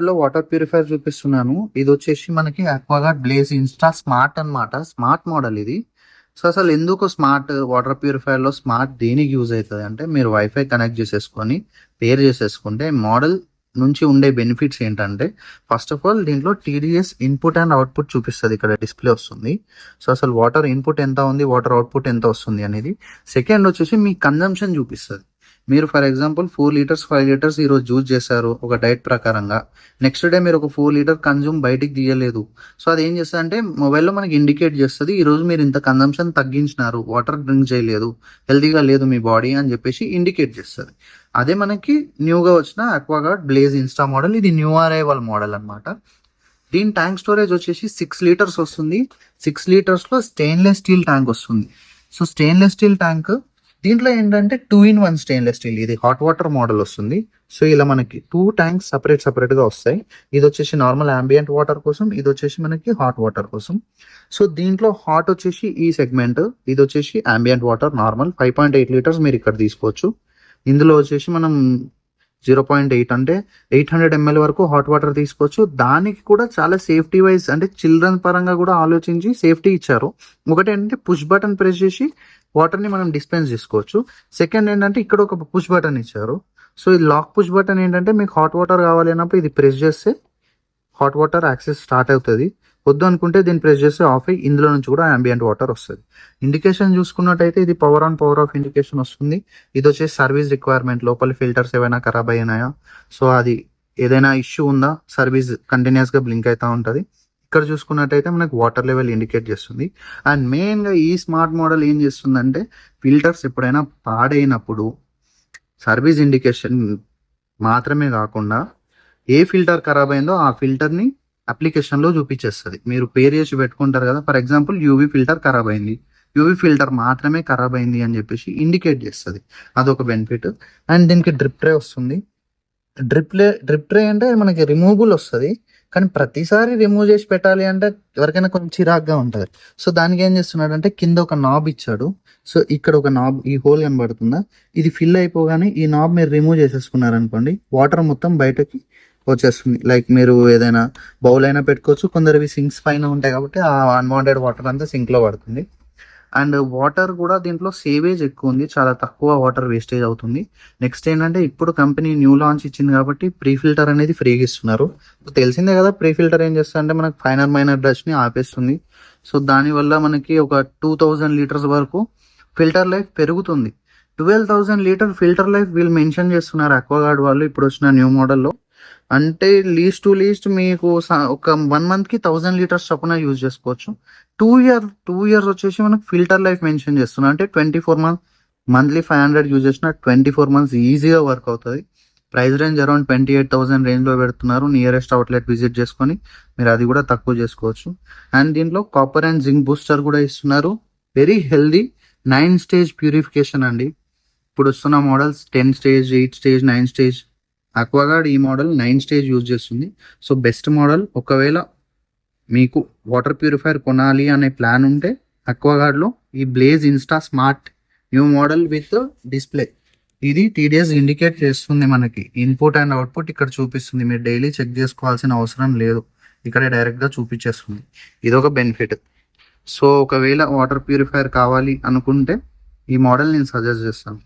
లో water purifier చూపిస్తున్నాను. ఇది వచ్చేసి మనకి అక్వాగార్డ్ బ్లేజ్ ఇన్స్టా స్మార్ట్ అన్నమాట. స్మార్ట్ మోడల్ ఇది. సో అసలు ఎందుకు స్మార్ట్ వాటర్ ప్యూరిఫైయర్ లో స్మార్ట్ దేనికి యూజ్ అవుతుంది అంటే, మీరు వైఫై కనెక్ట్ చేసేసుకొని పేర్ చేసేసుకుంటే మోడల్ నుంచి ఉండే బెనిఫిట్స్ ఏంటంటే, ఫస్ట్ ఆఫ్ ఆల్ దీంట్లో టీడీఎస్ ఇన్పుట్ అండ్ అవుట్పుట్ చూపిస్తుంది, ఇక్కడ డిస్ప్లే వస్తుంది. సో అసలు వాటర్ ఇన్పుట్ ఎంత ఉంది, వాటర్ అవుట్పుట్ ఎంత వస్తుంది అనేది. సెకండ్ వచ్చేసి మీ కన్జంప్షన్ చూపిస్తుంది. మీరు ఫర్ ఎగ్జాంపుల్ 4 లీటర్స్ 5 లీటర్స్ ఈరోజు యూజ్ చేశారు ఒక డైట్ ప్రకారంగా, నెక్స్ట్ డే మీరు ఒక 4 లీటర్ కన్జ్యూమ్ బయటికి తీయలేదు. సో అది ఏం చేస్తుంది అంటే, మొబైల్లో మనకి ఇండికేట్ చేస్తుంది, ఈ రోజు మీరు ఇంత కన్జంప్షన్ తగ్గించినారు, వాటర్ డ్రింక్ చేయలేదు, హెల్తీగా లేదు మీ బాడీ అని చెప్పేసి ఇండికేట్ చేస్తుంది. అదే మనకి న్యూగా వచ్చిన అక్వాగార్డ్ బ్లేజ్ ఇన్స్టా మోడల్. ఇది న్యూ అరైవల్ మోడల్ అనమాట. దీని ట్యాంక్ స్టోరేజ్ వచ్చేసి 6 లీటర్స్ వస్తుంది. 6 లీటర్స్ లో స్టెయిన్లెస్ స్టీల్ ట్యాంక్ వస్తుంది. సో స్టెయిన్లెస్ స్టీల్ ట్యాంక్ దీంట్లో ఏంటంటే 2-in-1 స్టెయిన్లెస్ స్టీల్. ఇది హాట్ వాటర్ మోడల్ వస్తుంది. సో ఇలా మనకి 2 ట్యాంక్స్ సపరేట్ గా వస్తాయి. ఇది వచ్చేసి నార్మల్ అంబియంట్ వాటర్ కోసం, ఇది వచ్చేసి మనకి హాట్ వాటర్ కోసం. సో దీంట్లో హాట్ వచ్చేసి ఈ సెగ్మెంట్, ఇది వచ్చేసి అంబియంట్ వాటర్ నార్మల్ 5.8 లీటర్స్ మీరు ఇక్కడ తీసుకోవచ్చు. ఇందులో వచ్చేసి మనం 0.8 అంటే 800 ml వరకు హాట్ వాటర్ తీసుకోవచ్చు. దానికి కూడా చాలా సేఫ్టీ వైజ్ అంటే చిల్డ్రన్ పరంగా కూడా ఆలోచించి సేఫ్టీ ఇచ్చారు. ఒకటి ఏంటంటే పుష్ బటన్ ప్రెస్ చేసి వాటర్ని మనం డిస్పెన్స్ చేసుకోవచ్చు. సెకండ్ ఏంటంటే ఇక్కడ ఒక పుష్ బటన్ ఇచ్చారు. సో ఈ లాక్ పుష్ బటన్ ఏంటంటే, మీకు హాట్ వాటర్ కావాలి అన్నప్పుడు ఇది ప్రెస్ చేస్తే హాట్ వాటర్ యాక్సెస్ స్టార్ట్ అవుతుంది. వద్దు అనుకుంటే దీన్ని ప్రెస్ చేస్తే ఆఫ్ అయ్యి ఇందులో నుంచి కూడా అంబియంట్ వాటర్ వస్తుంది. ఇండికేషన్ చూసుకున్నట్టయితే ఇది power on power of indication వస్తుంది. ఇది వచ్చేసి సర్వీస్ రిక్వైర్మెంట్, లోపల ఫిల్టర్స్ ఏమైనా ఖరాబ్ అయినాయా, సో అది ఏదైనా ఇష్యూ ఉందా, సర్వీస్ కంటిన్యూస్ గా బ్లింక్ అవుతా ఉంటుంది. ఇక్కడ చూసుకున్నట్టయితే మనకు వాటర్ లెవెల్ ఇండికేట్ చేస్తుంది. అండ్ మెయిన్ గా ఈ స్మార్ట్ మోడల్ ఏం చేస్తుందంటే, ఫిల్టర్స్ ఎప్పుడైనా పాడైనప్పుడు సర్వీస్ ఇండికేషన్ మాత్రమే కాకుండా ఏ ఫిల్టర్ ఖరాబ్ అయిందో ఆ ఫిల్టర్ ని అప్లికేషన్ లో చూపించేస్తుంది. మీరు పేరు చేసి పెట్టుకుంటారు కదా, ఫర్ ఎగ్జాంపుల్ యూవీ ఫిల్టర్ ఖరాబ్ అయింది, యూవీ ఫిల్టర్ మాత్రమే ఖరాబ్ అయింది అని చెప్పేసి ఇండికేట్ చేస్తుంది. అదొక బెనిఫిట్. అండ్ దీనికి డ్రిప్ ట్రే వస్తుంది. డ్రిప్ ట్రే అంటే మనకి రిమూవబుల్ వస్తుంది, కానీ ప్రతిసారి రిమూవ్ చేసి పెట్టాలి అంటే ఎవరికైనా కొంచెం చిరాగ్గా ఉంటుంది. సో దానికి ఏం చేస్తున్నాడు అంటే, కింద ఒక నాబ్ ఇచ్చాడు. సో ఇక్కడ ఒక నాబ్, ఈ హోల్ కనబడుతుందా, ఇది ఫిల్ అయిపోగానే ఈ నాబ్ మీరు రిమూవ్ చేసేసుకున్నారు అనుకోండి, వాటర్ మొత్తం బయటకి వచ్చేస్తుంది. లైక్ మీరు ఏదైనా బౌల్ అయినా పెట్టుకోవచ్చు, కొందరివి సింక్స్ పైన ఉంటాయి కాబట్టి ఆ అన్వాంటెడ్ వాటర్ అంతా సింక్ లో పడుతుంది. అండ్ వాటర్ కూడా దీంట్లో సేవేజ్ ఎక్కువ ఉంది, చాలా తక్కువ వాటర్ వేస్టేజ్ అవుతుంది. నెక్స్ట్ ఏంటంటే, ఇప్పుడు కంపెనీ న్యూ లాంచ్ ఇచ్చింది కాబట్టి ప్రీ ఫిల్టర్ అనేది ఫ్రీగా ఇస్తున్నారు. తెలిసిందే కదా, ప్రీ ఫిల్టర్ ఏం చేస్తుంది అంటే మనకి ఫైనర్ మైనర్ డస్ట్ ని ఆపేస్తుంది. సో దానివల్ల మనకి ఒక 2000 లీటర్స్ వరకు ఫిల్టర్ లైఫ్ పెరుగుతుంది. 12,000 లీటర్ ఫిల్టర్ లైఫ్ వీళ్ళు మెన్షన్ చేస్తున్నారు అక్వాగార్డ్ వాళ్ళు ఇప్పుడు వచ్చిన న్యూ మోడల్లో. అంటే లీస్ట్ టు లీస్ట్ మీకు ఒక 1 month కి 1000 లీటర్స్ చొప్పున యూజ్ చేసుకోవచ్చు. 2 years వచ్చేసి మనకు ఫిల్టర్ లైఫ్ మెన్షన్ చేస్తున్నా అంటే 24 months, మంత్లీ 500 యూజ్ చేసిన 24 months ఈజీగా వర్క్ అవుతుంది. ప్రైస్ రేంజ్ అరౌండ్ 28,000 రేంజ్ లో పెడుతున్నారు. నియరెస్ట్ అవుట్లెట్ విజిట్ చేసుకొని మీరు అది కూడా తక్కువ చేసుకోవచ్చు. అండ్ దీంట్లో కాపర్ అండ్ జింక్ బూస్టర్ కూడా ఇస్తున్నారు. వెరీ హెల్దీ 9 స్టేజ్ ప్యూరిఫికేషన్ అండి. ఇప్పుడు వస్తున్న models 10 stage, 8 stage, 9 stage. Aquaguard ఈ మోడల్ 9 స్టేజ్ యూజ్ చేస్తుంది. So best model. ఒకవేళ మీకు వాటర్ ప్యూరిఫైయర్ కొనాలి అనే ప్లాన్ ఉంటే అక్వాగార్డ్ లో ఈ blaze Insta smart new model with display, ఇది టీడీఎస్ ఇండికేట్ చేస్తుంది. మనకి ఇన్పుట్ అండ్ అవుట్పుట్ ఇక్కడ చూపిస్తుంది. మీరు డైలీ చెక్ చేసుకోవాల్సిన అవసరం లేదు, ఇక్కడే డైరెక్ట్ గా చూపించేస్తుంది. ఇదొక బెనిఫిట్. సో ఒకవేళ వాటర్ ప్యూరిఫైయర్ కావాలి అనుకుంటే ఈ మోడల్ నేను సజెస్ట్ చేస్తాను.